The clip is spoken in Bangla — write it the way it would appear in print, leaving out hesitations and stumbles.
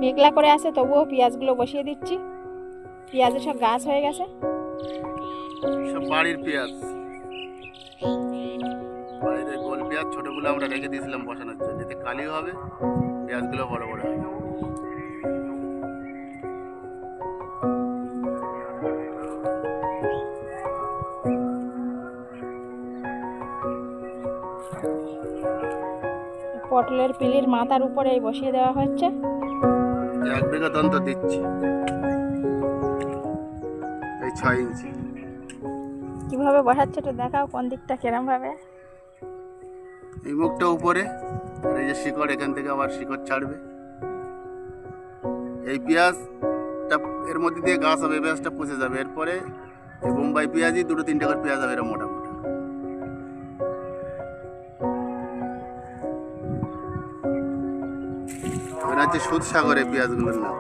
মেঘলা করে আছে, তবুও পেঁয়াজগুলো বসিয়ে দিচ্ছি। পেঁয়াজের সব গাছ হয়ে গেছে, সব বাড়ির পেঁয়াজ, বাড়ির ওই গোল পেঁয়াজ ছোটগুলো আমরা রেখে দিয়েছিলাম বসানোর জন্য, এতে কালি হবে, পেঁয়াজগুলো বড় বড় হবে। পটলের পিলির মাথার উপরে এই বসিয়ে দেওয়া হচ্ছে। 1 বিঘা তন্ত দিচ্ছি, এই 6 ইঞ্চি। কিভাবে বসাচ্ছে একটু দেখাও, কোন দিকটা কিরম ভাবে। এই মুখটা উপরে, আর এই যে শিকড়, এখান থেকে আবার শিকড় ছাড়বে। এই পেঁয়াজটা এর মধ্যে দিয়ে গাছ হবে, পেঁয়াজটা পচে যাবে। এরপরে এই বোম্বাই পেঁয়াজই 2-3টে করে পেঁয়াজ হবে, এরা মোটা মোটা। মনে হচ্ছে সুদসাগরে পেঁয়াজগুলোর নাম।